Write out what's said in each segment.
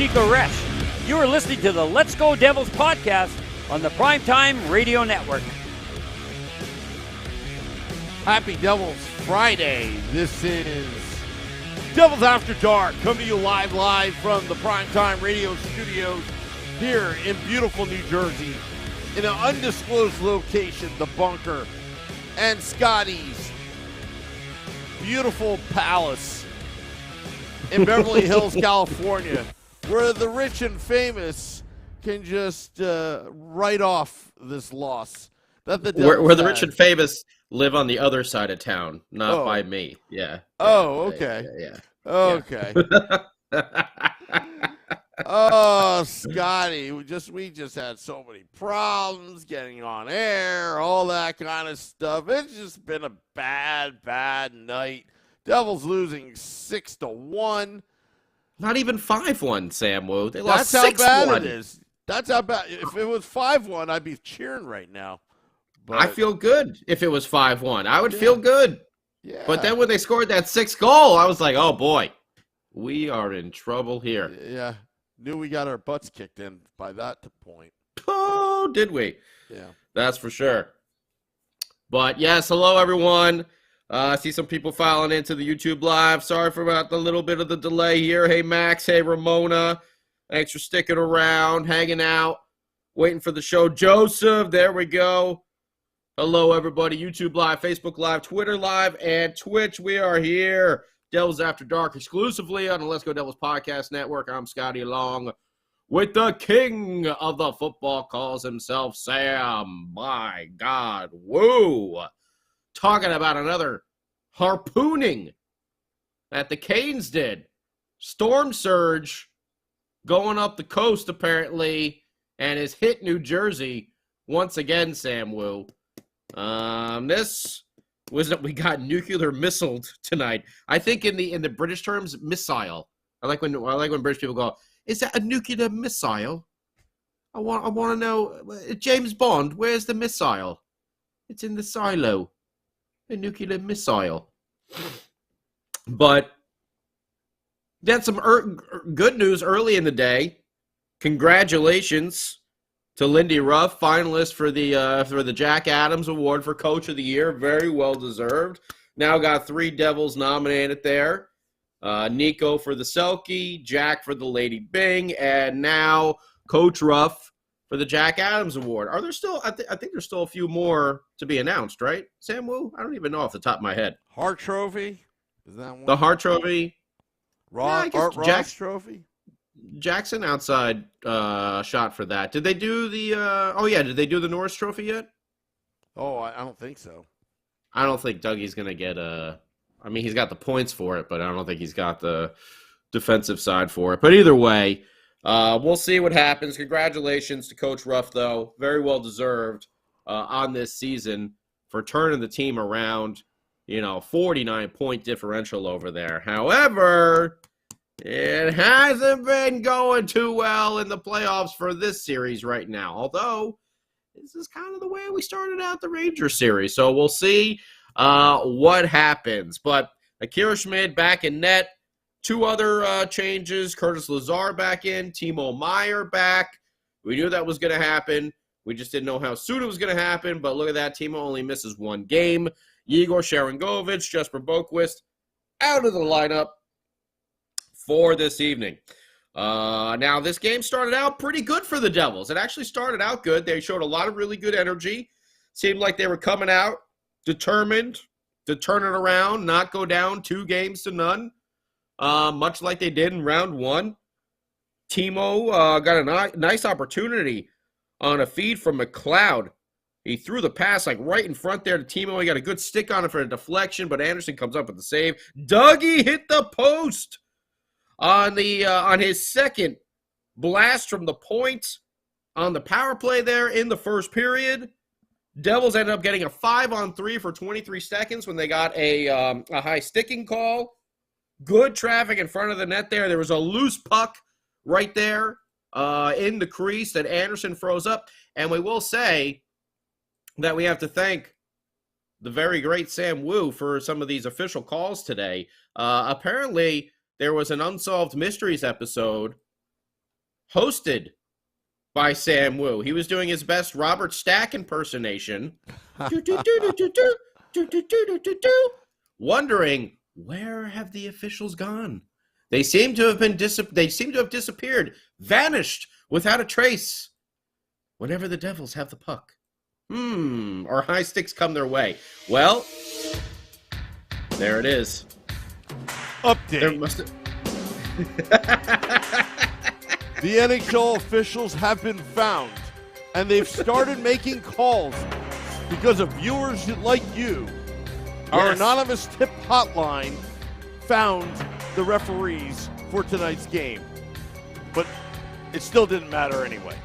Chico Resch. You are listening to the Let's Go Devils podcast on the Primetime Radio Network. Happy Devils Friday. This is Devils After Dark, coming to you live from the Primetime Radio studios here in beautiful New Jersey, in an undisclosed location, the Bunker, and Scotty's beautiful palace in Beverly Hills, California, where the rich and famous can just write off this loss. That the where the rich and famous live on the other side of town, not by me. Yeah. Oh, okay. Yeah. Okay. Oh, Scotty, we just had so many problems getting on air, all that kind of stuff. It's just been a bad night. Devils losing 6-1. Not even 5-1, Sam Wu. They lost 6-1. That's how bad it is. That's how bad. If it was 5-1, I'd be cheering right now. But I feel good if it was 5-1. I would feel good. Yeah. But then when they scored that 6th goal, I was like, oh, boy, we are in trouble here. Yeah. Knew we got our butts kicked in by that point. Oh, did we? Yeah. That's for sure. But, yes, hello, everyone. I see some people filing into the YouTube Live. Sorry for about the little bit of the delay here. Hey, Max. Hey, Ramona. Thanks for sticking around, hanging out, waiting for the show. Joseph, there we go. Hello, everybody. YouTube Live, Facebook Live, Twitter Live, and Twitch. We are here. Devils After Dark exclusively on the Let's Go Devils Podcast Network. I'm Scotty along with the king of the football calls himself, Sam. My God. Woo. Talking about another harpooning that the Canes did. Storm surge going up the coast, apparently, and has hit New Jersey once again, Sam Wu. This was that we got nuclear missiled tonight. I think in the British terms, missile. I like when British people go, "Is that a nuclear missile?" I want to know, James Bond, where's the missile? It's in the silo. A nuclear missile. But that's some good news early in the day. Congratulations to Lindy Ruff, finalist for the Jack Adams Award for Coach of the Year. Very well deserved. Now got 3 Devils nominated there. Nico for the Selkie, Jack for the Lady Bing, and now Coach Ruff for the Jack Adams Award. Are there still? I think there's still a few more to be announced, right, Sam Wu? I don't even know off the top of my head. Hart Trophy? Is that one? The Hart Trophy. Art Ross Trophy? Jackson outside shot for that. Did they do the did they do the Norris Trophy yet? Oh, I don't think so. I don't think Dougie's going to get he's got the points for it, but I don't think he's got the defensive side for it. But either way, we'll see what happens. Congratulations to Coach Ruff, though. Very well deserved on this season for turning the team around. 49-point differential over there. However, it hasn't been going too well in the playoffs for this series right now. Although, this is kind of the way we started out the Rangers series. So we'll see what happens. But Akira Schmid back in net. 2 other changes. Curtis Lazar back in. Timo Meyer back. We knew that was going to happen. We just didn't know how soon it was going to happen. But look at that. Timo only misses 1 game. Igor Sharangovich, Jesper Boquist out of the lineup for this evening. Now, this game started out pretty good for the Devils. It actually started out good. They showed a lot of really good energy. Seemed like they were coming out determined to turn it around, not go down 2-0, much like they did in round 1. Timo got a nice opportunity on a feed from McLeod. He threw the pass right in front there to Timo. He got a good stick on it for a deflection, but Anderson comes up with the save. Dougie hit the post on his second blast from the point on the power play there in the first period. Devils ended up getting a 5-on-3 for 23 seconds when they got a high sticking call. Good traffic in front of the net there. There was a loose puck right there in the crease that Anderson froze up. And we will say that we have to thank the very great Sam Wu for some of these official calls today. Apparently, there was an Unsolved Mysteries episode hosted by Sam Wu. He was doing his best Robert Stack impersonation. Wondering, where have the officials gone? They seem to have disappeared, vanished without a trace. Whenever the Devils have the puck, or high sticks come their way. Well, there it is. Update. There must have... The NHL officials have been found, and they've started making calls because of viewers like you. Our Yes. anonymous tip hotline found the referees for tonight's game. But it still didn't matter anyway.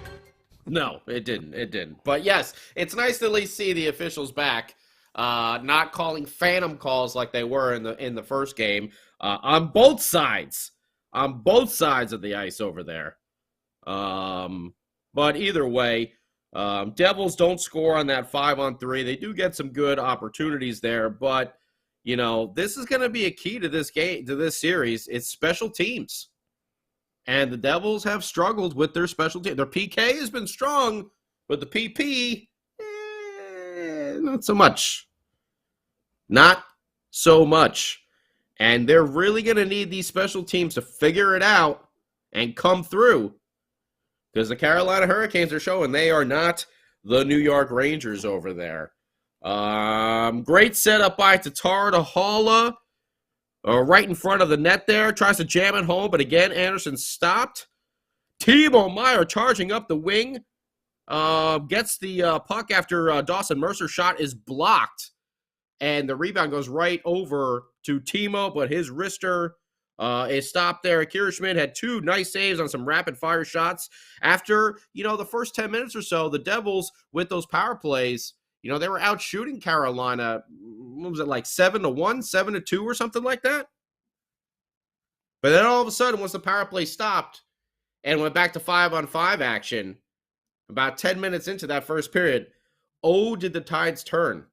No, it didn't. It didn't. But yes, it's nice to at least see the officials back, not calling phantom calls like they were in the first game on both sides of the ice over there. But either way, Devils don't score on that 5-on-3. They do get some good opportunities there, but you know, this is going to be a key to this game, to this series. It's special teams. And the Devils have struggled with their special team. Their PK has been strong, but the PP, not so much. Not so much. And they're really going to need these special teams to figure it out and come through. Because the Carolina Hurricanes are showing they are not the New York Rangers over there. Great setup by Tatar to Haula. Right in front of the net there. Tries to jam it home, but again, Anderson stopped. Timo Meier charging up the wing. Gets the puck after Dawson Mercer's shot is blocked. And the rebound goes right over to Timo, but his wrister is stopped there. Akira Schmid had two nice saves on some rapid-fire shots. After, the first 10 minutes or so, the Devils, with those power plays, they were out shooting Carolina, what was it, like 7-1, 7-2 or something like that? But then all of a sudden, once the power play stopped and went back to 5-on-5 action, about 10 minutes into that first period, did the tides turn.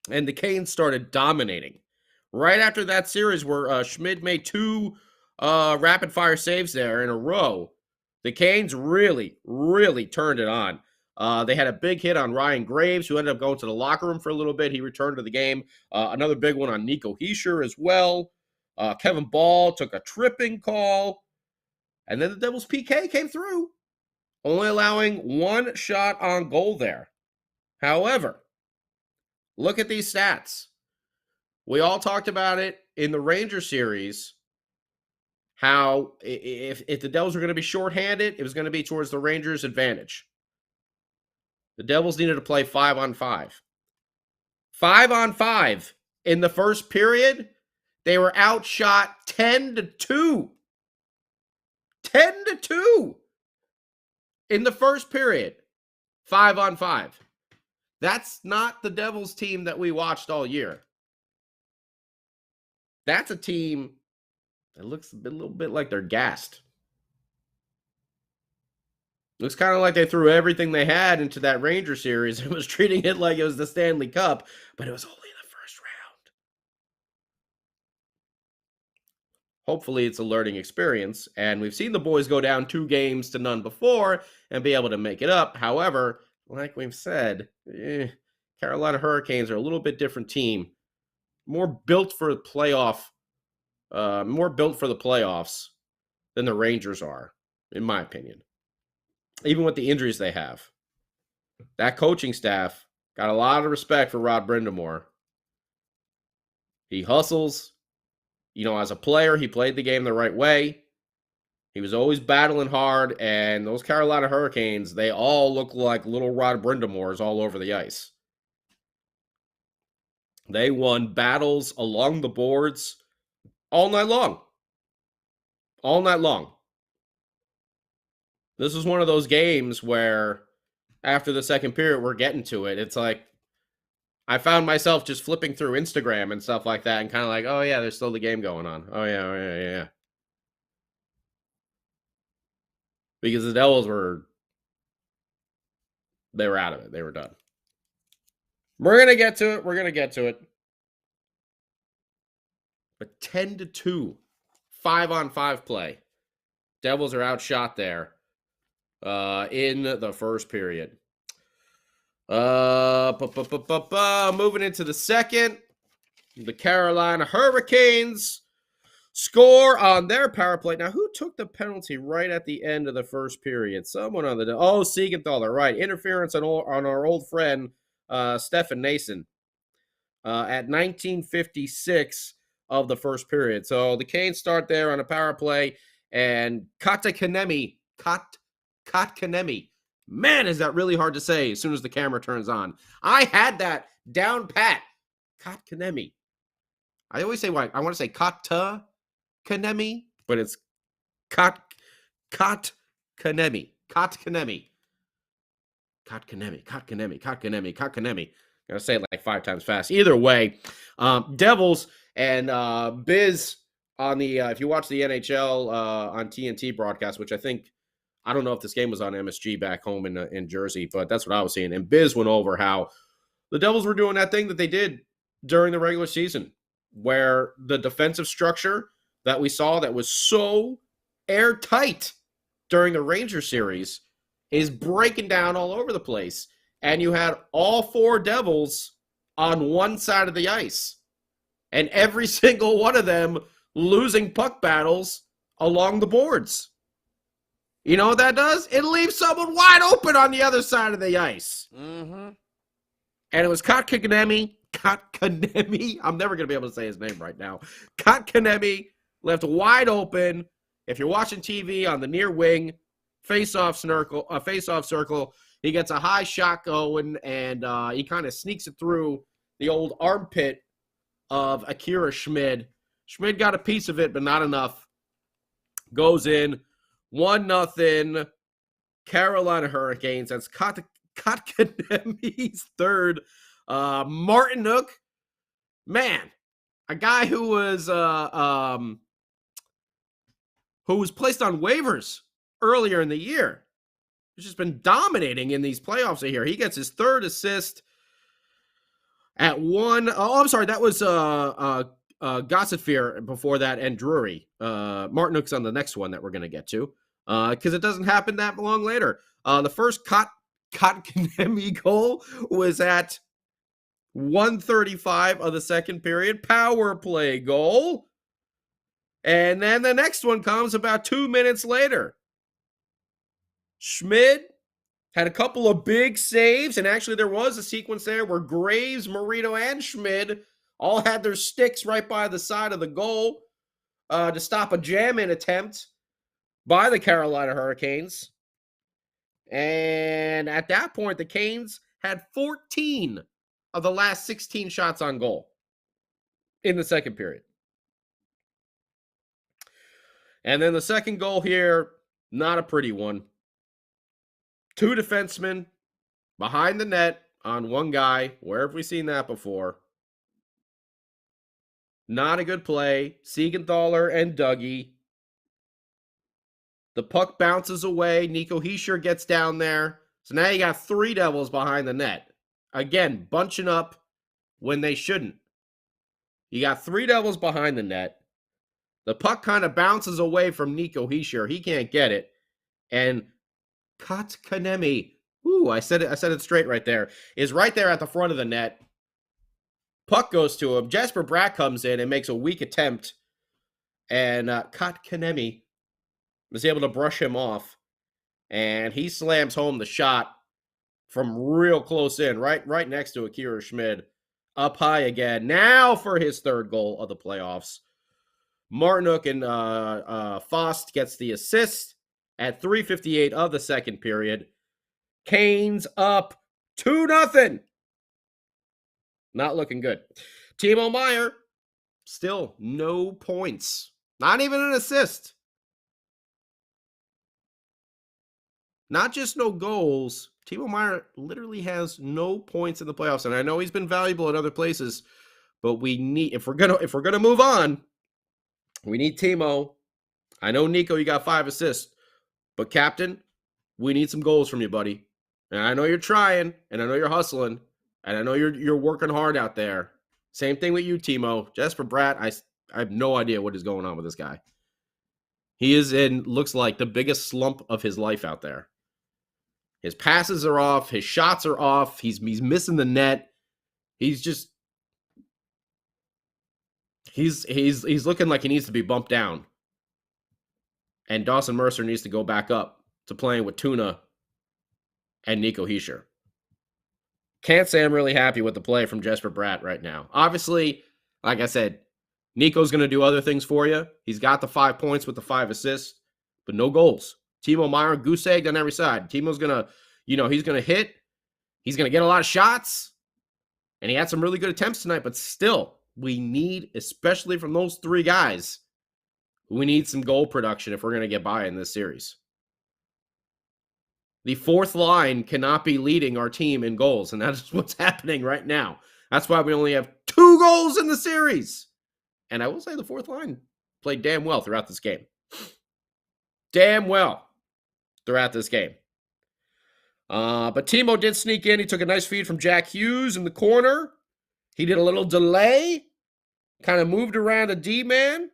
And the Canes started dominating. Right after that series where Schmid made two rapid-fire saves there in a row, the Canes really, really turned it on. They had a big hit on Ryan Graves, who ended up going to the locker room for a little bit. He returned to the game. Another big one on Nico Hischier as well. Kevin Ball took a tripping call. And then the Devils' PK came through, only allowing one shot on goal there. However, look at these stats. We all talked about it in the Ranger series, how if the Devils were going to be shorthanded, it was going to be towards the Rangers' advantage. The Devils needed to play 5-on-5. 5-on-5 in the first period, they were outshot 10-2. 10-2 in the first period. 5-on-5. That's not the Devils team that we watched all year. That's a team that looks a little bit like they're gassed. Looks kind of like they threw everything they had into that Ranger series and was treating it like it was the Stanley Cup, but it was only the first round. Hopefully it's a learning experience, and we've seen the boys go down 2-0 before and be able to make it up. However, like we've said, Carolina Hurricanes are a little bit different team. More built for the playoffs than the Rangers are, in my opinion. Even with the injuries they have. That coaching staff got a lot of respect for Rod Brind'Amour. He hustles. As a player, he played the game the right way. He was always battling hard, and those Carolina Hurricanes, they all look like little Rod Brind'Amours all over the ice. They won battles along the boards all night long. All night long. This was one of those games where after the second period, we're getting to it. It's like I found myself just flipping through Instagram and stuff like that and kind of like, oh, yeah, there's still the game going on. Oh, yeah. Because the Devils they were out of it. They were done. We're going to get to it. But 10-2, 5-on-5 play. Devils are outshot there in the first period. Moving into the second, the Carolina Hurricanes score on their power play. Now, who took the penalty right at the end of the first period? Someone on the Siegenthaler, right? Interference on our old friend Stefan Nason at 1956 of the first period. So the Canes start there on a power play, and Kotkaniemi. Man, is that really hard to say as soon as the camera turns on. I had that down pat. Kotkaniemi. I always say, I want to say Kotkaniemi, but it's Kotkaniemi. Gotta say it like 5 times fast. Either way, Devils and Biz on the, if you watch the NHL on TNT broadcast, which I don't know if this game was on MSG back home in Jersey, but that's what I was seeing. And Biz went over how the Devils were doing that thing that they did during the regular season, where the defensive structure that we saw that was so airtight during the Ranger series is breaking down all over the place. And you had all 4 Devils on one side of the ice, and every single one of them losing puck battles along the boards. You know what that does? It leaves someone wide open on the other side of the ice. Mm-hmm. And it was Kotkaniemi. I'm never going to be able to say his name right now. Kotkaniemi left wide open. If you're watching TV on the near wing, face-off circle, he gets a high shot going, and he kind of sneaks it through the old armpit of Akira Schmid. Schmid got a piece of it, but not enough. Goes in. 1-0 Carolina Hurricanes. That's Kotkaniemi's third. Martin Hook, man, a guy who was placed on waivers earlier in the year. He's just been dominating in these playoffs here. He gets his third assist at one. Oh, I'm sorry. That was Gossifir before that, and Drury. Martin Hook's on the next one that we're going to get to because it doesn't happen that long later. The first Kotkaniemi goal was at 1:35 of the second period. Power play goal. And then the next one comes about 2 minutes later. Schmid had a couple of big saves, and actually there was a sequence there where Graves, Marino, and Schmid all had their sticks right by the side of the goal to stop a jam-in attempt by the Carolina Hurricanes. And at that point, the Canes had 14 of the last 16 shots on goal in the second period. And then the second goal here, not a pretty one. 2 defensemen behind the net on one guy. Where have we seen that before? Not a good play. Siegenthaler and Dougie. The puck bounces away. Nico Hischier gets down there. So now you got 3 Devils behind the net. Again, bunching up when they shouldn't. You got 3 Devils behind the net. The puck kind of bounces away from Nico Hischier. He can't get it. And Kotkaniemi, I said it straight right there, is right there at the front of the net. Puck goes to him. Jesper Bratt comes in and makes a weak attempt. And Kotkaniemi was able to brush him off. And he slams home the shot from real close in, right next to Akira Schmid. Up high again. Now for his third goal of the playoffs. Martinuk and Fost gets the assist at 3:58 of the second period. Canes up 2-0. Not looking good. Timo Meier, still no points. Not even an assist. Not just no goals. Timo Meier literally has no points in the playoffs. And I know he's been valuable at other places, but we need, if we're gonna move on, we need Timo. I know, Nico, you got 5 assists. But, Captain, we need some goals from you, buddy. And I know you're trying, and I know you're hustling, and I know you're working hard out there. Same thing with you, Timo. Jesper Bratt, I have no idea what is going on with this guy. He is in, looks like, the biggest slump of his life out there. His passes are off. His shots are off. He's missing the net. He's just, he's looking like he needs to be bumped down. And Dawson Mercer needs to go back up to playing with Tuna and Nico Hischier. Can't say I'm really happy with the play from Jesper Bratt right now. Obviously, like I said, Nico's going to do other things for you. He's got the 5 points with the 5 assists, but no goals. Timo Meier, goose egg on every side. Timo's going to, he's going to hit. He's going to get a lot of shots. And he had some really good attempts tonight, but still, we need, especially from those 3 guys, we need some goal production if we're going to get by in this series. The 4th line cannot be leading our team in goals, and that's what's happening right now. That's why we only have 2 goals in the series. And I will say the 4th line played damn well throughout this game. Damn well throughout this game. But Timo did sneak in. He took a nice feed from Jack Hughes in the corner. He did a little delay. Kind of moved around a D-man.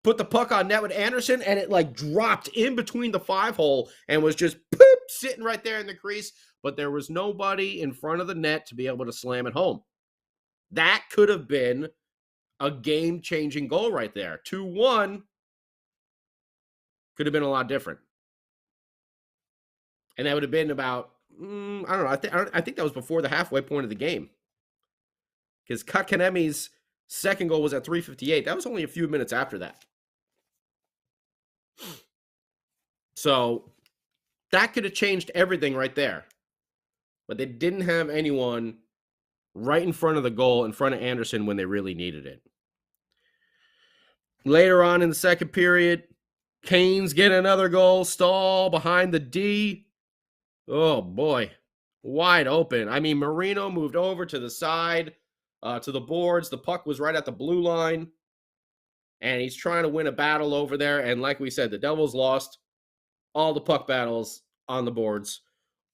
Put the puck on net with Anderson, and it dropped in between the 5-hole and was just poop, sitting right there in the crease. But there was nobody in front of the net to be able to slam it home. That could have been a game-changing goal right there. 2-1 could have been a lot different. And that would have been about, I don't know, I think that was before the halfway point of the game. Because Kotkaniemi's second goal was at 3:58. That was only a few minutes after that. So that could have changed everything right there. But they didn't have anyone right in front of the goal, in front of Anderson when they really needed it. Later on in the second period, Canes get another goal. Stahl behind the D. Oh, boy. Wide open. I mean, Marino moved over to the side, to the boards. The puck was right at the blue line. And he's trying to win a battle over there. And like we said, the Devils lost all the puck battles on the boards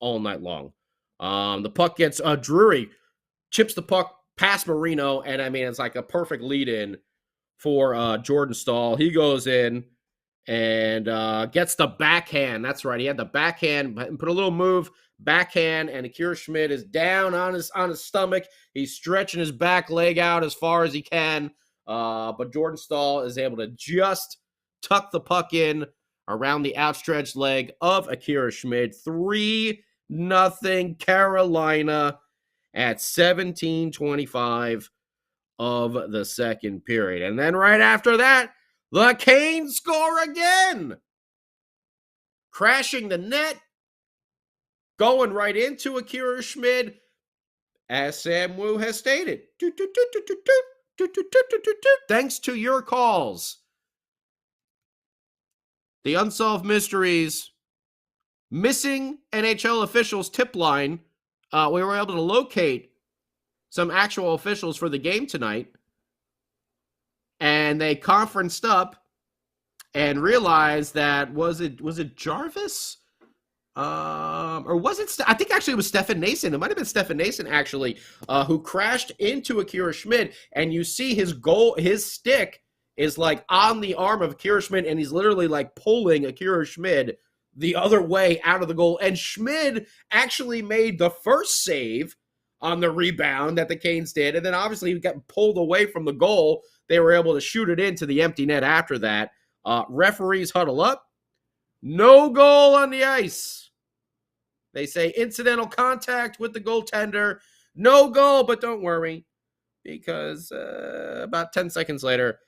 all night long. The puck gets Drury, chips the puck past Marino. And I mean, it's like a perfect lead-in for Jordan Stahl. He goes in and gets the backhand. That's right. He had the backhand, put a little move, backhand, and Akira Schmid is down on his stomach. He's stretching his back leg out as far as he can. But Jordan Stahl is able to just tuck the puck in around the outstretched leg of Akira Schmid. 3-0 Carolina at 17:25 of the second period. And then right after that, the Canes score again. Crashing the net. Going right into Akira Schmid. As Sam Wu has stated. Thanks to your calls. The Unsolved Mysteries missing NHL officials tip line. We were able to locate some actual officials for the game tonight. And they conferenced up and realized that was it Jarvis? Or was it? I think actually it was Stefan Nason. It might have been Stefan Nason actually, who crashed into Akira Schmid. And you see his stick is like on the arm of Akira Schmid, and he's literally like pulling Akira Schmid the other way out of the goal. And Schmid actually made the first save on the rebound that the Canes did, and then obviously he got pulled away from the goal. They were able to shoot it into the empty net after that. Referees huddle up. No goal on the ice. They say incidental contact with the goaltender. No goal, but don't worry, because about 10 seconds later,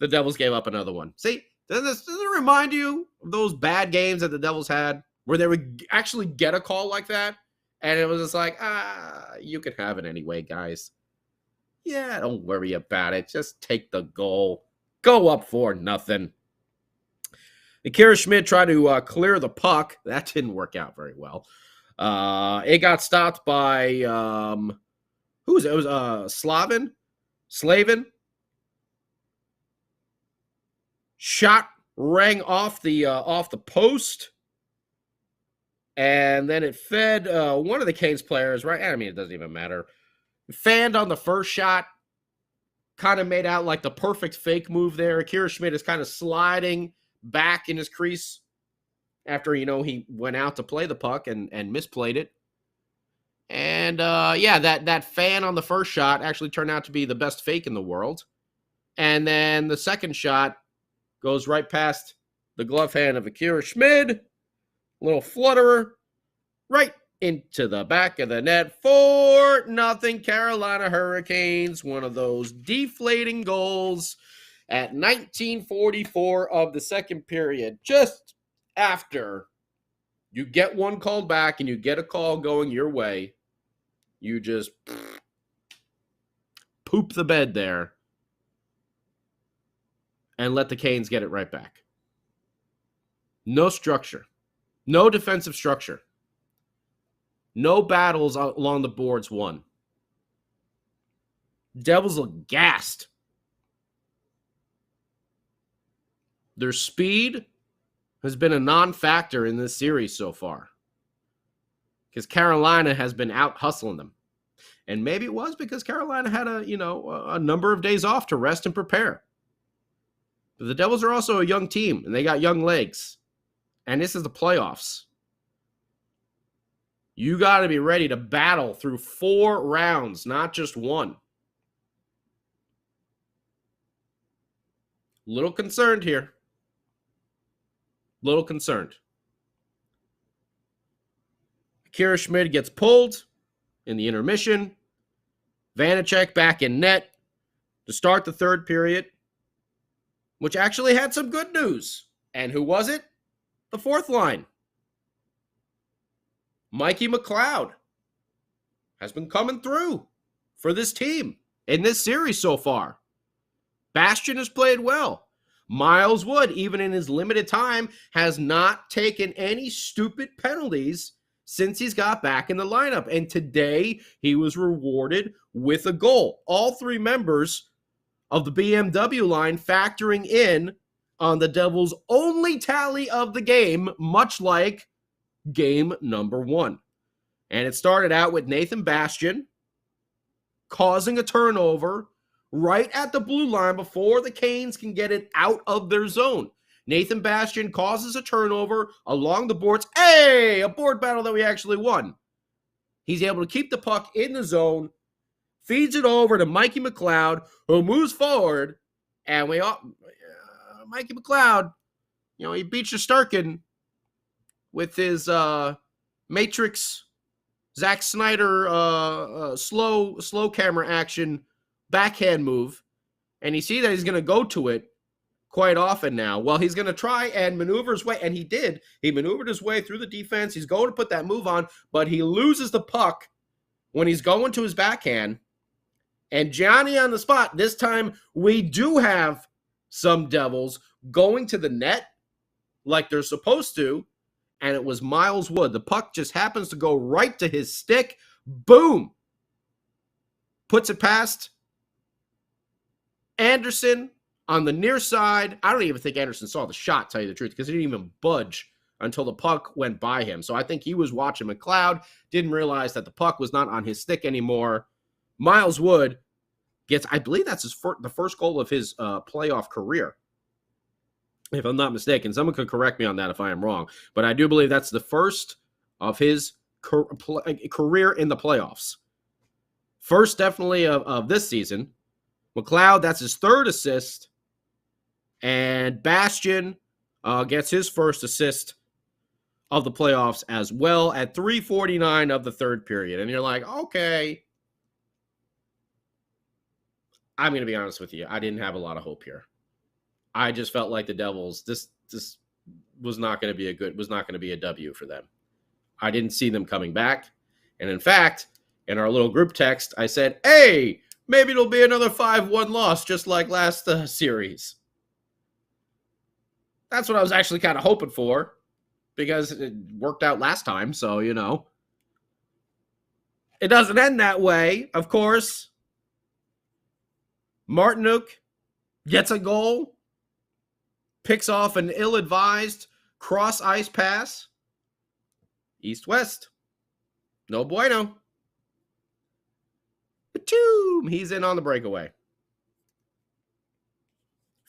the Devils gave up another one. See, does it remind you of those bad games that the Devils had where they would actually get a call like that? And it was just like, you can have it anyway, guys. Yeah, don't worry about it. Just take the goal. Go up 4-0. Akira Schmid tried to clear the puck. That didn't work out very well. It got stopped by, who was it? It was Slavin. Shot rang off the post. And then it fed one of the Canes players, right? I mean, it doesn't even matter. Fanned on the first shot. Kind of made out like the perfect fake move there. Akira Schmid is kind of sliding back in his crease after, he went out to play the puck and misplayed it. And, that fan on the first shot actually turned out to be the best fake in the world. And then the second shot goes right past the glove hand of Akira Schmid. Little flutterer right into the back of the net. 4-0 Carolina Hurricanes. One of those deflating goals at 1944 of the second period. Just after you get one called back and you get a call going your way, you just poop the bed there and let the Canes get it right back. No structure. No defensive structure. No battles along the boards won. Devils look gassed. Their speed has been a non-factor in this series so far, because Carolina has been out hustling them. And maybe it was because Carolina had a number of days off to rest and prepare. But the Devils are also a young team, and they got young legs. And this is the playoffs. You got to be ready to battle through 4 rounds, not just one. Little concerned here. Little concerned. Akira Schmid gets pulled in the intermission. Vanacek back in net to start the third period, which actually had some good news. And who was it? The fourth line. Mikey McLeod has been coming through for this team in this series so far. Bastian has played well. Miles Wood, even in his limited time, has not taken any stupid penalties since he's got back in the lineup. And today, he was rewarded with a goal. All 3 members of the BMW line factoring in on the Devils' only tally of the game, much like game number 1. And it started out with Nathan Bastian causing a turnover right at the blue line before the Canes can get it out of their zone. Nathan Bastian causes a turnover along the boards. Hey, a board battle that we actually won. He's able to keep the puck in the zone, feeds it over to Mikey McLeod, who moves forward, and Mikey McLeod, he beats Shesterkin with his Matrix Zack Snyder slow camera action backhand move, and you see that he's going to go to it quite often now. Well, he's going to try and maneuver his way, and he did. He maneuvered his way through the defense. He's going to put that move on, but he loses the puck when he's going to his backhand. And Johnny on the spot. This time, we do have some Devils going to the net like they're supposed to, and it was Miles Wood. The puck just happens to go right to his stick. Boom! Puts it past Anderson on the near side. I don't even think Anderson saw the shot, tell you the truth, because he didn't even budge until the puck went by him. So I think he was watching McLeod, didn't realize that the puck was not on his stick anymore. Miles Wood gets, I believe that's the first goal of his playoff career, if I'm not mistaken. Someone could correct me on that if I am wrong. But I do believe that's the first of his career in the playoffs. First, definitely, of this season. McLeod, that's his 3rd assist. And Bastian gets his first assist of the playoffs as well at 3:49 of the third period. And you're like, okay. I'm going to be honest with you. I didn't have a lot of hope here. I just felt like the Devils, this was not going to be a W for them. I didn't see them coming back. And in fact, in our little group text, I said, hey, maybe it'll be another 5-1 loss just like last series. That's what I was actually kind of hoping for, because it worked out last time. So, it doesn't end that way, of course. Martinuk gets a goal, picks off an ill-advised cross-ice pass. East-west. No bueno. Achoo! He's in on the breakaway.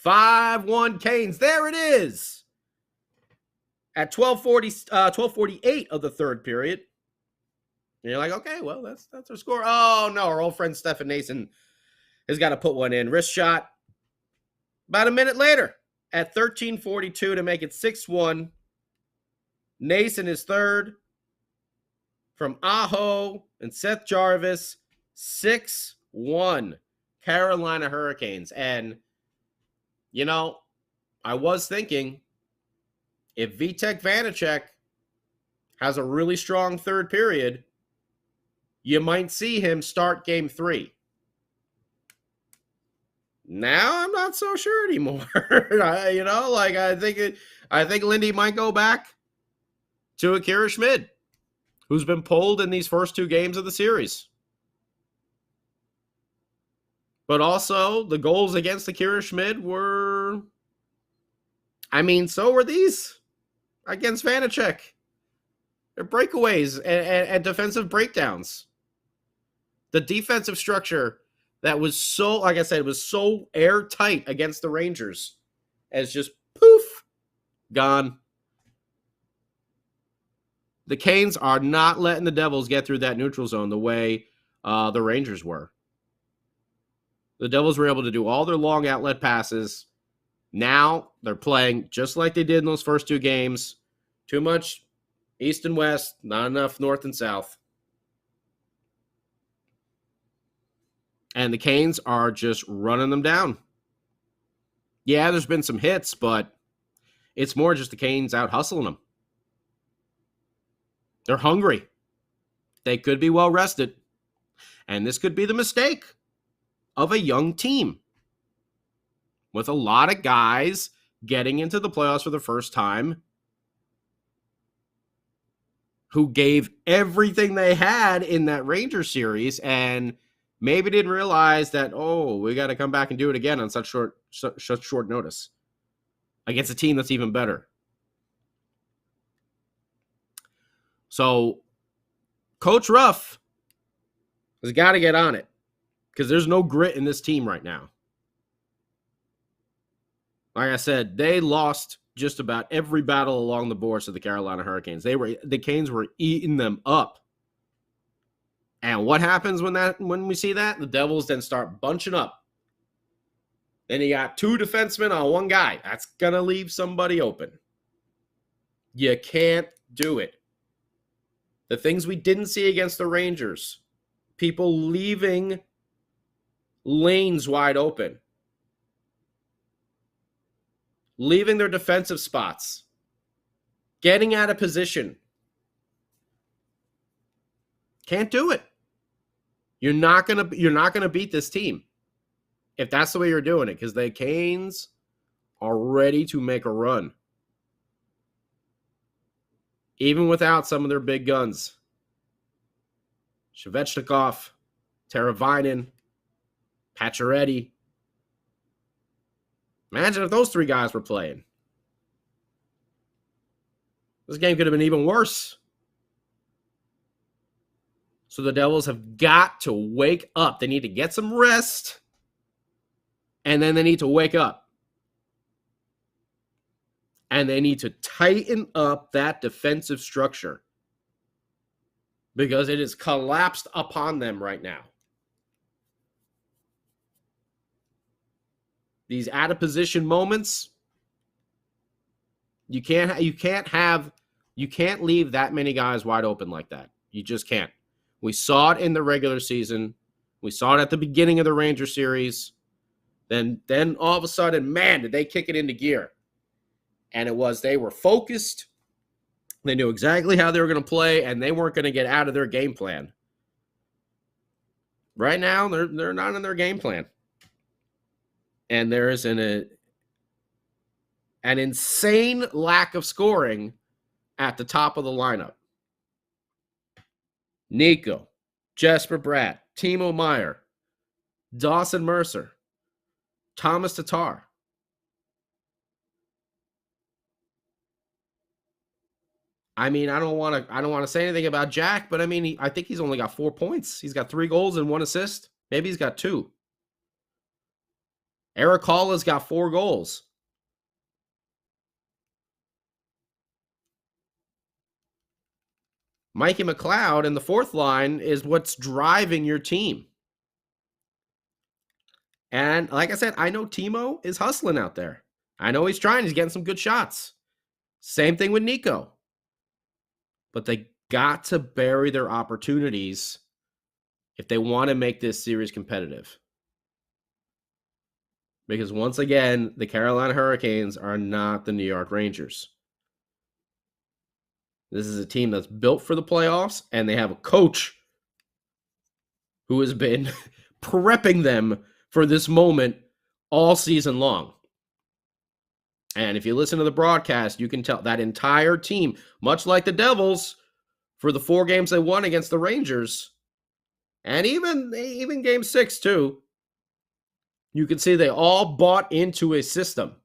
5-1 Canes. There it is. at 12:48 of the third period. And you're like, okay, well, that's our score. Oh, no, our old friend Stefan Nason has got to put one in. Wrist shot about a minute later at 13:42 to make it 6-1. Nason is third from Aho and Seth Jarvis. 6-1 Carolina Hurricanes. And, you know, I was thinking if Vitek Vanacek has a really strong third period, you might see him start game 3. Now I'm not so sure anymore. I think Lindy might go back to Akira Schmid, who's been pulled in these first 2 games of the series. But also, the goals against Akira Schmid were, so were these against Vanacek. They're breakaways and defensive breakdowns. The defensive structure that was so, like I said, was so airtight against the Rangers as just poof, gone. The Canes are not letting the Devils get through that neutral zone the way the Rangers were. The Devils were able to do all their long outlet passes. Now they're playing just like they did in those first 2 games. Too much east and west, not enough north and south. And the Canes are just running them down. Yeah, there's been some hits, but it's more just the Canes out hustling them. They're hungry. They could be well rested. And this could be the mistake of a young team with a lot of guys getting into the playoffs for the first time who gave everything they had in that Ranger series and maybe didn't realize that, we got to come back and do it again on such short notice against a team that's even better. So Coach Ruff has got to get on it because there's no grit in this team right now. Like I said, they lost just about every battle along the boards of the Carolina Hurricanes. The Canes were eating them up. And what happens when we see that? The Devils then start bunching up. Then you got 2 defensemen on 1 guy. That's going to leave somebody open. You can't do it. The things we didn't see against the Rangers, people leaving lanes wide open, leaving their defensive spots, getting out of position. Can't do it. You're not gonna beat this team if that's the way you're doing it, because the Canes are ready to make a run. Even without some of their big guns. Svechnikov, Teravainen, Pacioretty. Imagine if those 3 guys were playing. This game could have been even worse. So the Devils have got to wake up. They need to get some rest. And then they need to wake up. And they need to tighten up that defensive structure. Because it is collapsed upon them right now. These out of position moments, you can't leave that many guys wide open like that. You just can't. We saw it in the regular season. We saw it at the beginning of the Ranger series. Then all of a sudden, man, did they kick it into gear. And they were focused. They knew exactly how they were going to play, and they weren't going to get out of their game plan. Right now, they're not in their game plan. And there is an insane lack of scoring at the top of the lineup. Nico, Jesper Bratt, Timo Meier, Dawson Mercer, Thomas Tatar. I don't want to say anything about Jack, but I think he's only got 4 points. He's got 3 goals and 1 assist. Maybe he's got 2. Eric Hall has got 4 goals. Mikey McLeod in the fourth line is what's driving your team. And like I said, I know Timo is hustling out there. I know he's trying. He's getting some good shots. Same thing with Nico. But they got to bury their opportunities if they want to make this series competitive. Because once again, the Carolina Hurricanes are not the New York Rangers. This is a team that's built for the playoffs, and they have a coach who has been prepping them for this moment all season long. And if you listen to the broadcast, you can tell that entire team, much like the Devils, for the 4 games they won against the Rangers, and even game 6 too, you can see they all bought into a system.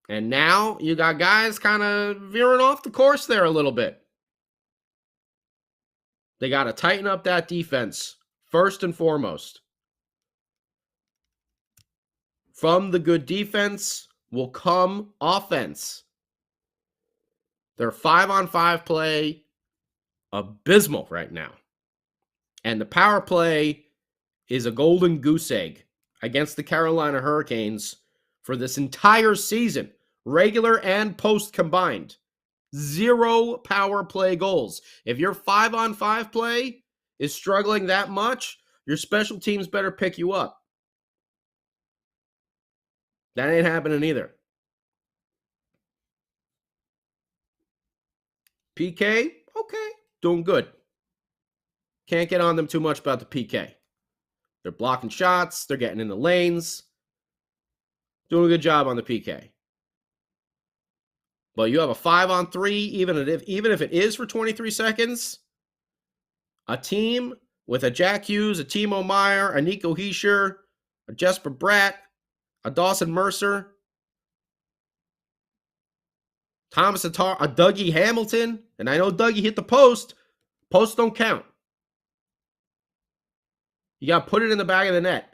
And now you got guys kind of veering off the course there a little bit. They got to tighten up that defense first and foremost. From the good defense will come offense. Their 5-on-5 play, abysmal right now. And the power play is a golden goose egg against the Carolina Hurricanes for this entire season, regular and post combined. 0 power play goals. If your 5-on-5 play is struggling that much, your special teams better pick you up. That ain't happening either. PK, okay, doing good. Can't get on them too much about the PK. They're blocking shots. They're getting in the lanes. Doing a good job on the PK. But you have a 5-on-3, even if it is for 23 seconds, a team with a Jack Hughes, a Timo Meier, a Nico Hischier, a Jesper Bratt, a Dawson Mercer, Thomas Tatar, a Dougie Hamilton, and I know Dougie hit the post. Posts don't count. You got to put it in the back of the net.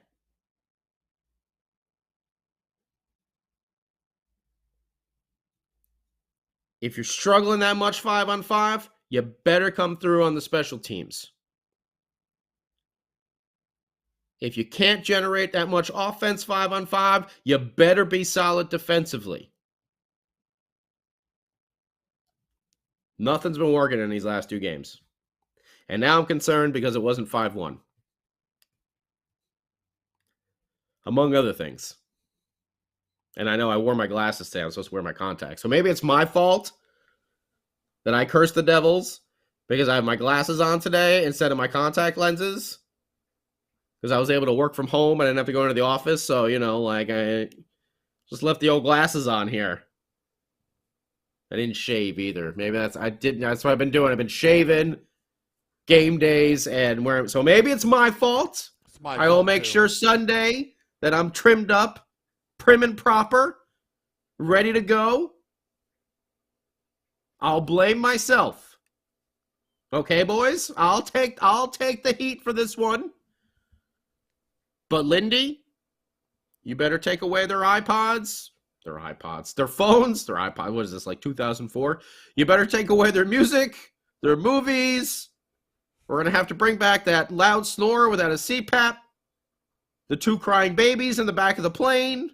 If you're struggling that much 5-on-5, you better come through on the special teams. If you can't generate that much offense 5-on-5, you better be solid defensively. Nothing's been working in these last 2 games. And now I'm concerned because it wasn't 5-1. Among other things. And I know I wore my glasses today. I'm supposed to wear my contacts. So maybe it's my fault that I cursed the Devils because I have my glasses on today instead of my contact lenses. Because I was able to work from home. I didn't have to go into the office. So, I just left the old glasses on here. I didn't shave either. Maybe that's what I've been doing. I've been shaving game days and wearing. So maybe it's my fault. I will make sure Sunday that I'm trimmed up, prim and proper, ready to go. I'll blame myself. Okay, boys? I'll take the heat for this one. But Lindy, you better take away their iPods. Their phones, their iPod. What is this, like 2004? You better take away their music, their movies. We're going to have to bring back that loud snore without a CPAP. The 2 crying babies in the back of the plane.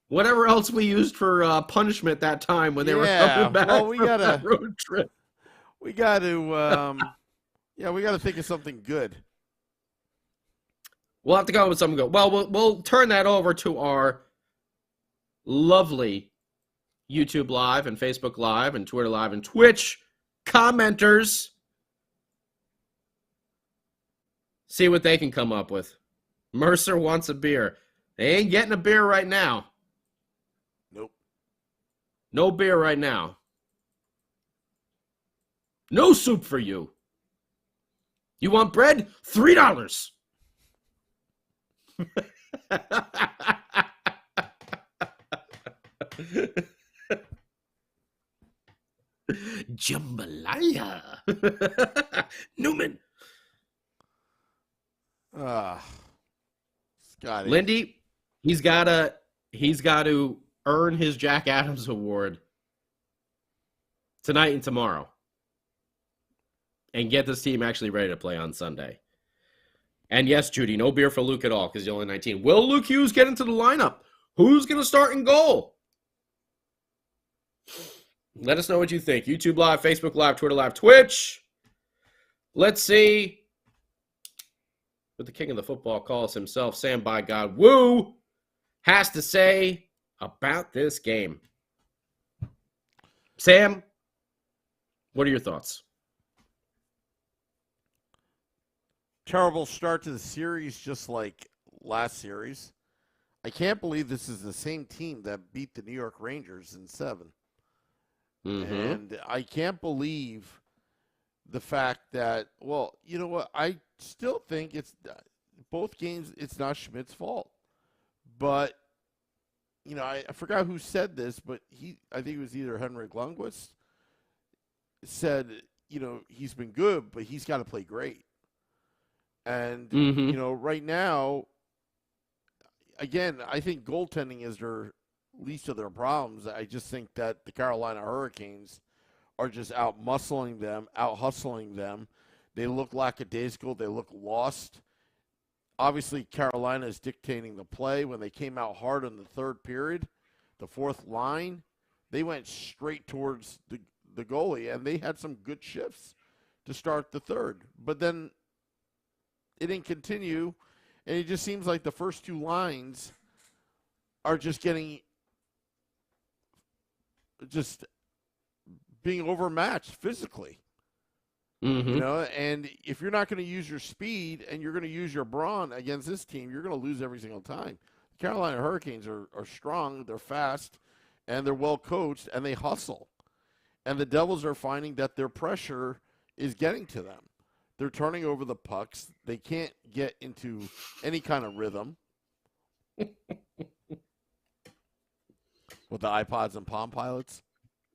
Whatever else we used for punishment that time when they were coming back from that road trip. We got to, we got to think of something good. We'll have to go with something good. Well, we'll turn that over to our lovely YouTube Live and Facebook Live and Twitter Live and Twitch commenters. See what they can come up with. Mercer wants a beer. They ain't getting a beer right now. Nope. No beer right now. No soup for you. You want bread? $3. Jambalaya. Newman. Scotty. Lindy, he's got to earn his Jack Adams award tonight and tomorrow, and get this team actually ready to play on Sunday. And yes, Judy, no beer for Luke at all because he's only 19. Will Luke Hughes get into the lineup? Who's going to start in goal? Let us know what you think. YouTube Live, Facebook Live, Twitter Live, Twitch. Let's see what the king of the football calls himself, Sam by God Woo, has to say about this game. Sam, what are your thoughts? Terrible start to the series, just like last series. I can't believe this is the same team that beat the New York Rangers in 7. Mm-hmm. And I can't believe the fact that, well, you know what? I still think it's both games, it's not Schmidt's fault. But, you know, I forgot who said this, but I think it was either Henrik Lundqvist, said, you know, he's been good, but he's got to play great. And, you know, right now, again, I think goaltending is their least of their problems. I just think that the Carolina Hurricanes are just out muscling them, out hustling them. They look lackadaisical. They look lost. Obviously, Carolina is dictating the play. When they came out hard in the third period, the fourth line, they went straight towards the goalie, and they had some good shifts to start the third. But then it didn't continue, and it just seems like the first two lines are just being overmatched physically. Mm-hmm. You know, and if you're not going to use your speed and you're going to use your brawn against this team, you're going to lose every single time. The Carolina Hurricanes are strong, they're fast, and they're well coached, and they hustle. And the Devils are finding that their pressure is getting to them. They're turning over the pucks. They can't get into any kind of rhythm. With the iPods and Palm Pilots.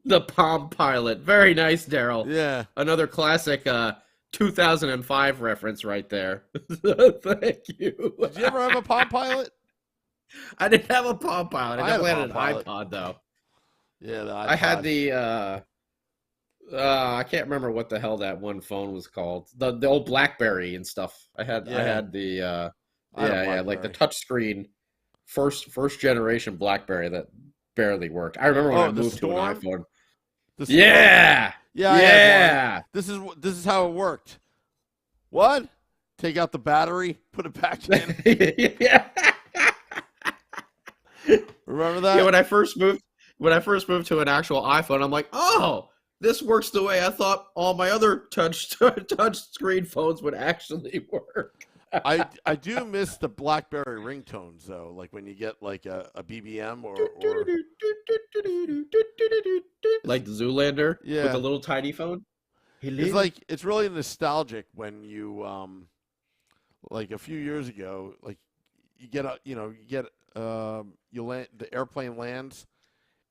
The Palm Pilot. Very nice, Daryl. Yeah. Another classic 2005 reference right there. Thank you. Did you ever have a Palm Pilot? I didn't have a Palm Pilot. I definitely had an Palm Pilot. iPod, though. Yeah, the iPod. I had the... I can't remember what the hell that one phone was called. The old BlackBerry and stuff. I had the like the touchscreen first generation BlackBerry that barely worked. I remember when I moved to an iPhone. Yeah. This is how it worked. What? Take out the battery, put it back in. Yeah. Remember that? Yeah, when I first moved to an actual iPhone, I'm like, oh, this works the way I thought all my other touch screen phones would actually work. I do miss the BlackBerry ringtones though, like when you get like a BBM or like the Zoolander with Yeah. the little tiny phone. it's really nostalgic when you like a few years ago, like you land, the airplane lands,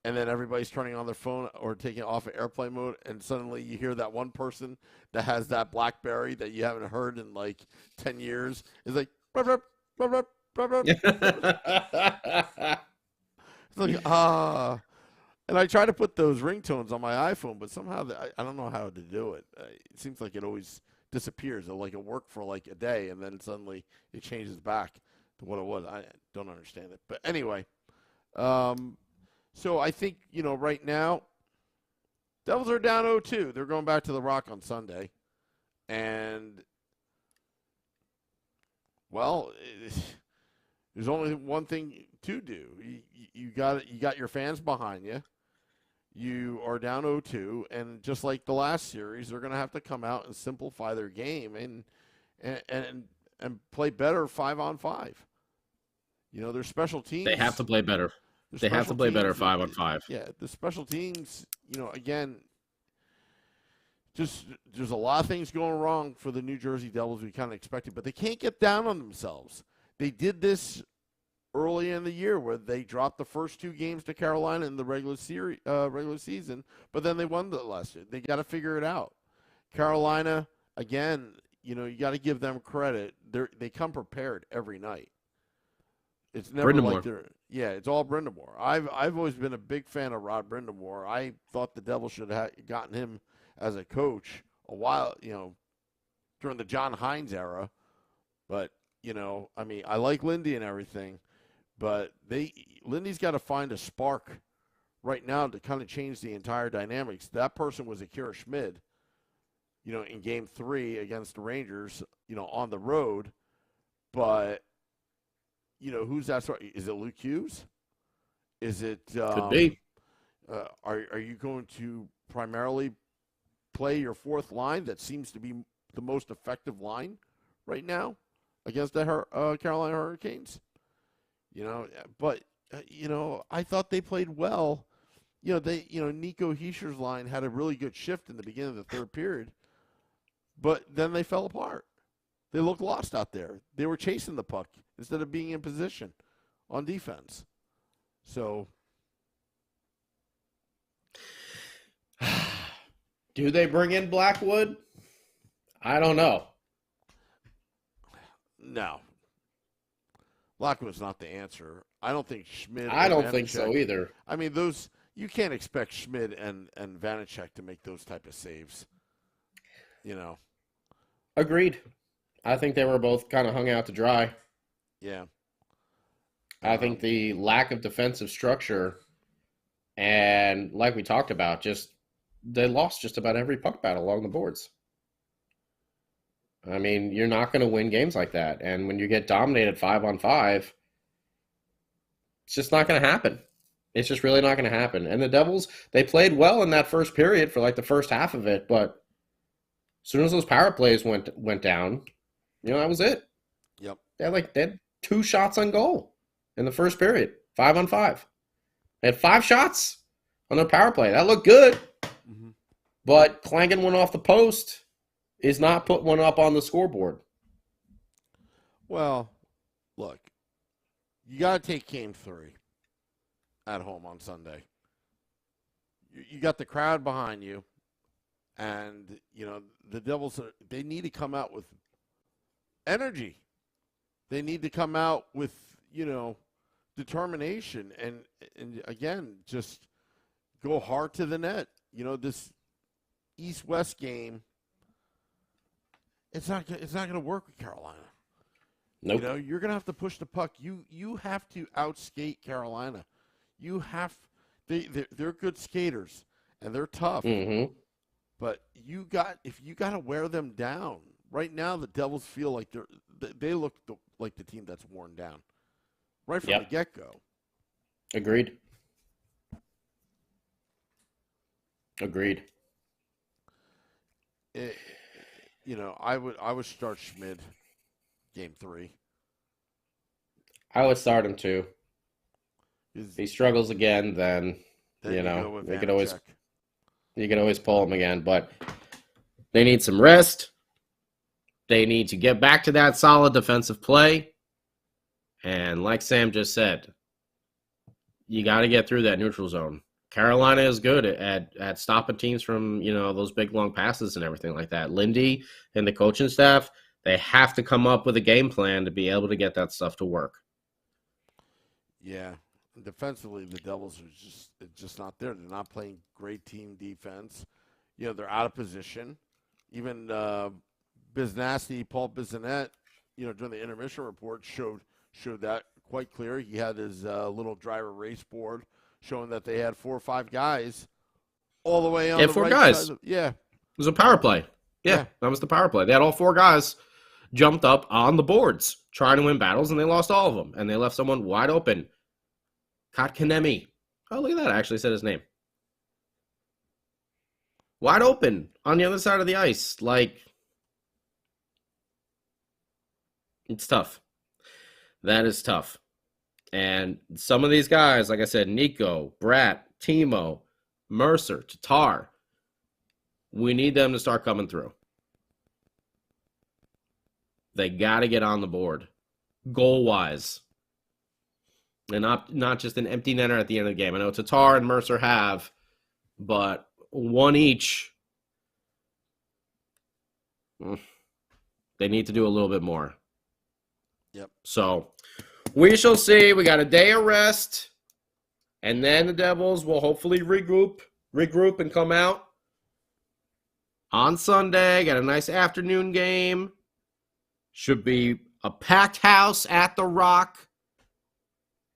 and then everybody's turning on their phone or taking it off of airplane mode, and suddenly you hear that one person that has that BlackBerry that you haven't heard in like 10 years is like, "Brup, brup, brup, brup, brup, brup." It's like, and I try to put those ringtones on my iPhone, but somehow I don't know how to do it. It seems like it always disappears. Like it worked for like a day, and then suddenly it changes back to what it was. I don't understand it. But anyway, so I think, right now, Devils are down 0-2. They're going back to the Rock on Sunday. And, well, there's only one thing to do. You got your fans behind you. You are down 0-2, and just like the last series, they're going to have to come out and simplify their game and play better 5-on-5. Their special teams. They have to play better. They have to play better 5-on-5. Yeah, the special teams, again, just there's a lot of things going wrong for the New Jersey Devils we kind of expected, but they can't get down on themselves. They did this early in the year where they dropped the first two games to Carolina in the regular season, but then they won the last year. They got to figure it out. Carolina, again, you got to give them credit. They come prepared every night. It's never like Yeah, it's all Brindamore. I've always been a big fan of Rod Brindamore. I thought the Devils should have gotten him as a coach a while, during the John Hines era. But I mean, I like Lindy and everything, but Lindy's got to find a spark right now to kind of change the entire dynamics. That person was Akira Schmid, in Game 3 against the Rangers, on the road. But who's that? Is it Luke Hughes? Is it? Could be. Are you going to primarily play your fourth line? That seems to be the most effective line right now against the Carolina Hurricanes. But I thought they played well. Nico Heischer's line had a really good shift in the beginning of the third period, but then they fell apart. They looked lost out there. They were chasing the puck instead of being in position on defense. So, do they bring in Blackwood? I don't know. No. Blackwood's not the answer. I don't think Schmid. I don't think so either. I mean, you can't expect Schmid and Vanacek to make those type of saves. Agreed. I think they were both kind of hung out to dry. Yeah. I think the lack of defensive structure and, like we talked about, they lost just about every puck battle along the boards. I mean, you're not going to win games like that. And when you get dominated 5-on-5, it's just not going to happen. It's just really not going to happen. And the Devils, they played well in that first period for like the first half of it, but as soon as those power plays went down, that was it. Yep. They had 2 shots on goal in the first period, 5-on-5. They had 5 shots on their power play. That looked good. Mm-hmm. But clanking one off the post is not putting one up on the scoreboard. Well, look, you got to take Game 3 at home on Sunday. You got the crowd behind you, and, the Devils, they need to come out with energy. They need to come out with, determination and again, just go hard to the net. This East-West game, it's not going to work with Carolina. Nope. You're going to have to push the puck. You have to outskate Carolina. They're good skaters and they're tough. Mm-hmm. But if you got to wear them down. Right now, the Devils feel like they look like the team that's worn down right from the get-go. Agreed. I would start Schmid Game 3. I would start him too. If he struggles again, then you could always pull him again. But they need some rest. They need to get back to that solid defensive play. And like Sam just said, you got to get through that neutral zone. Carolina is good at stopping teams from, those big, long passes and everything like that. Lindy and the coaching staff, they have to come up with a game plan to be able to get that stuff to work. Yeah. Defensively, the Devils are just not there. They're not playing great team defense. They're out of position. Even Paul Bissonnette, during the intermission report showed that quite clear. He had his little driver race board showing that they had 4 or 5 guys all the way on the 4 right guys. side. It was a power play. Yeah, that was the power play. They had all 4 guys jumped up on the boards trying to win battles, and they lost all of them. And they left someone wide open. Kotkaniemi. Oh, look at that. I actually said his name. Wide open on the other side of the ice. It's tough. That is tough. And some of these guys, like I said, Nico, Bratt, Timo, Mercer, Tatar, we need them to start coming through. They got to get on the board, goal-wise. And not just an empty netter at the end of the game. I know Tatar and Mercer have, but one each. They need to do a little bit more. Yep. So We shall see. We got a day of rest, and then the Devils will hopefully regroup and come out on Sunday. Got a nice afternoon game. Should be a packed house at the Rock.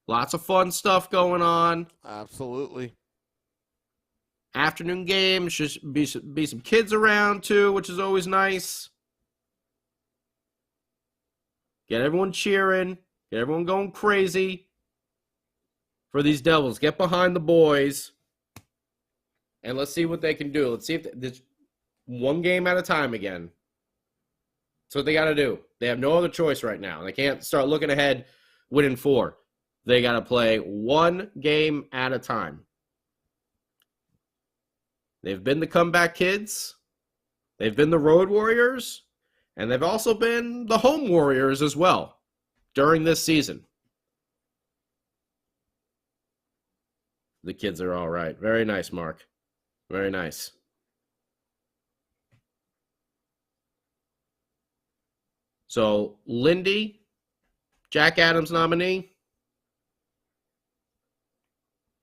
Lots of fun stuff going on. Absolutely. Afternoon game. Should be some kids around too, which is always nice. Get everyone cheering. Get everyone going crazy for these Devils. Get behind the boys. And let's see what they can do. Let's see if this one game at a time again. That's what they got to do. They have no other choice right now. They can't start looking ahead, winning 4. They got to play one game at a time. They've been the comeback kids. They've been the road warriors. And they've also been the home warriors as well during this season. The kids are all right. Very nice, Mark. Very nice. So, Lindy, Jack Adams nominee.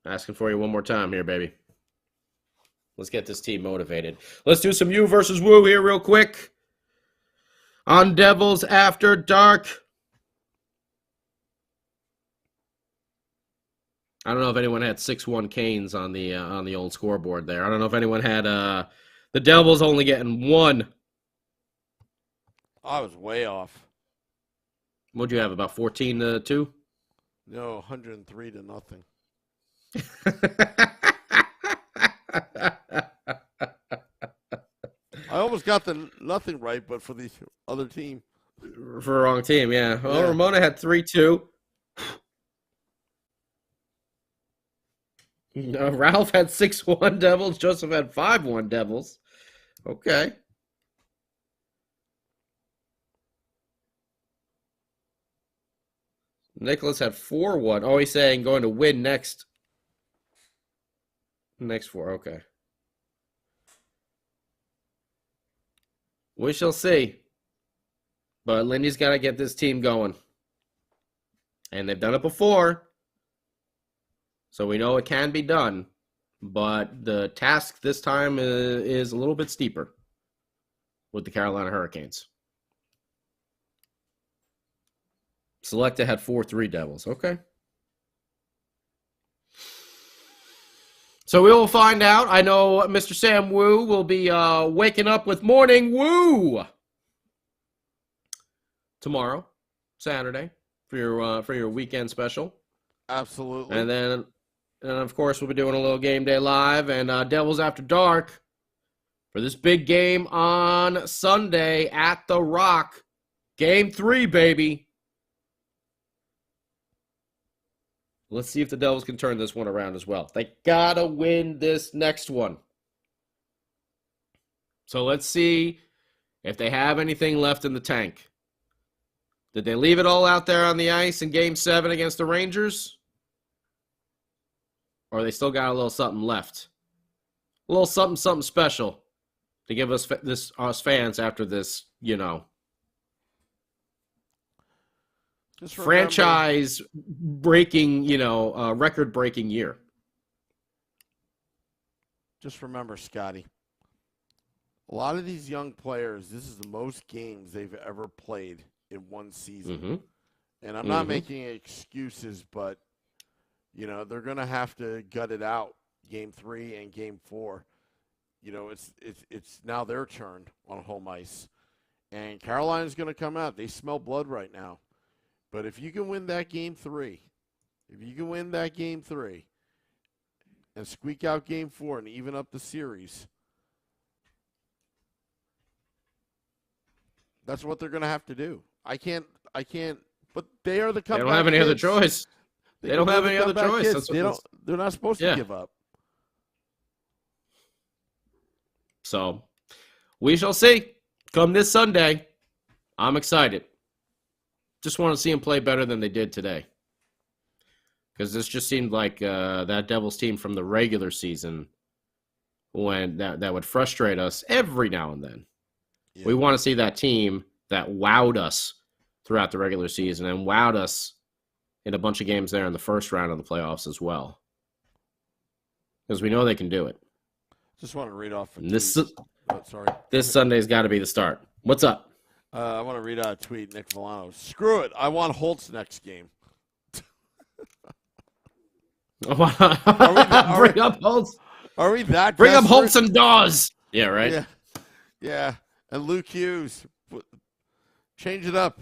Asking for you one more time here, baby. Let's get this team motivated. Let's do some you versus woo here real quick. On Devils After Dark. I don't know if anyone had 6-1 Canes on the old scoreboard there. I don't know if anyone had the Devils only getting 1. I was way off. What'd you have, about 14-2? No, 103-0. I almost got the nothing right, but for the other team. For a wrong team, yeah. Well, Yeah. Ramona had 3-2. Ralph had 6-1 Devils. Joseph had 5-1 Devils. Okay. Nicholas had 4-1. Oh, he's saying going to win next 4. Okay. We shall see. But Lindy's got to get this team going. And they've done it before. So we know it can be done. But the task this time is a little bit steeper with the Carolina Hurricanes. Selecta had 4-3 Devils. Okay. So we will find out. I know Mr. Sam Woo will be waking up with Morning Woo tomorrow, Saturday, for your weekend special. Absolutely. And then, of course, we'll be doing a little Game Day Live and Devils After Dark for this big game on Sunday at the Rock. Game 3, baby. Let's see if the Devils can turn this one around as well. They gotta win this next one. So let's see if they have anything left in the tank. Did they leave it all out there on the ice in Game 7 against the Rangers? Or they still got a little something left? A little something special to give us fans after this, franchise-breaking, record-breaking year. Just remember, Scotty, a lot of these young players, this is the most games they've ever played in one season. Mm-hmm. And I'm not making excuses, but, they're going to have to gut it out Game 3 and Game 4. It's now their turn on home ice. And Carolina's going to come out. They smell blood right now. But if you can win that Game 3, and squeak out Game 4 and even up the series, that's what they're going to have to do. I can't, but they are the comeback. They don't have any other kids. choice. They don't have any other choice. They're not supposed to give up. So, we shall see. Come this Sunday. I'm excited. Just want to see them play better than they did today. Because this just seemed like that Devils team from the regular season when that would frustrate us every now and then. Yeah. We want to see that team that wowed us throughout the regular season and wowed us in a bunch of games there in the first round of the playoffs as well. Because we know they can do it. Just want to read off a This, tweet. Sorry. This Sunday's got to be the start. What's up? I want to read out a tweet, Nick Villano. Screw it. I want Holtz next game. Bring up Holtz. Are we that Bring up desperate? Holtz and Dawes. Yeah, right? Yeah. And Luke Hughes. Change it up.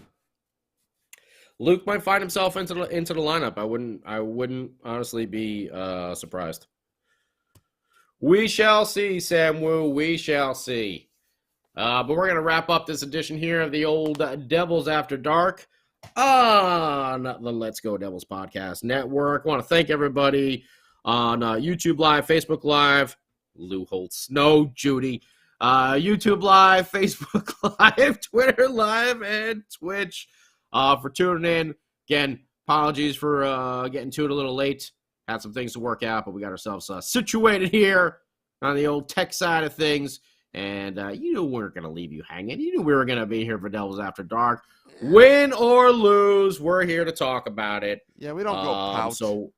Luke might find himself into the lineup. I wouldn't honestly be surprised. We shall see, Sam Wu. We shall see. But we're going to wrap up this edition here of the old Devils After Dark on the Let's Go Devils Podcast Network. I want to thank everybody on YouTube Live, Facebook Live, Lou Holtz, no, Judy, YouTube Live, Facebook Live, Twitter Live, and Twitch for tuning in. Again, apologies for getting to it a little late. Had some things to work out, but we got ourselves situated here on the old tech side of things. And you knew we weren't going to leave you hanging. You knew we were going to be here for Devils After Dark. Win or lose, we're here to talk about it. Yeah, we don't go pout. So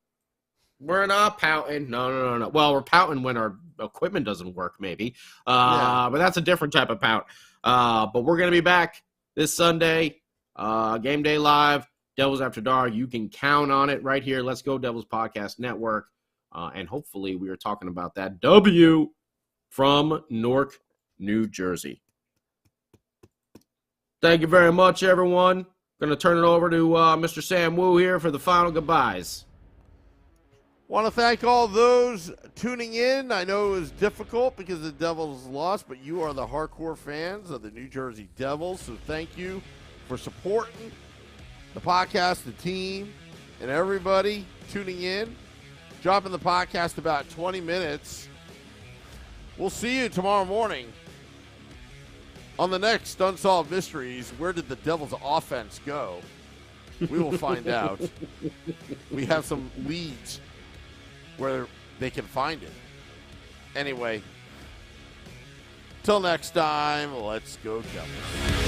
we're not pouting. No. Well, we're pouting when our equipment doesn't work, maybe. But that's a different type of pout. But we're going to be back this Sunday. Game Day Live, Devils After Dark. You can count on it right here. Let's Go Devils Podcast Network. And hopefully we are talking about that W from Newark, New Jersey. Thank you very much, everyone. Going to turn it over to Mr. Sam Wu here for the final goodbyes. Want to thank all those tuning in. I know it was difficult because the Devils lost, but you are the hardcore fans of the New Jersey Devils, so thank you for supporting the podcast, the team, and everybody tuning in. Dropping the podcast about 20 minutes. We'll see you tomorrow morning on the next Unsolved Mysteries. Where did the Devils' offense go? We will find out. We have some leads where they can find it. Anyway, till next time, let's go Devils.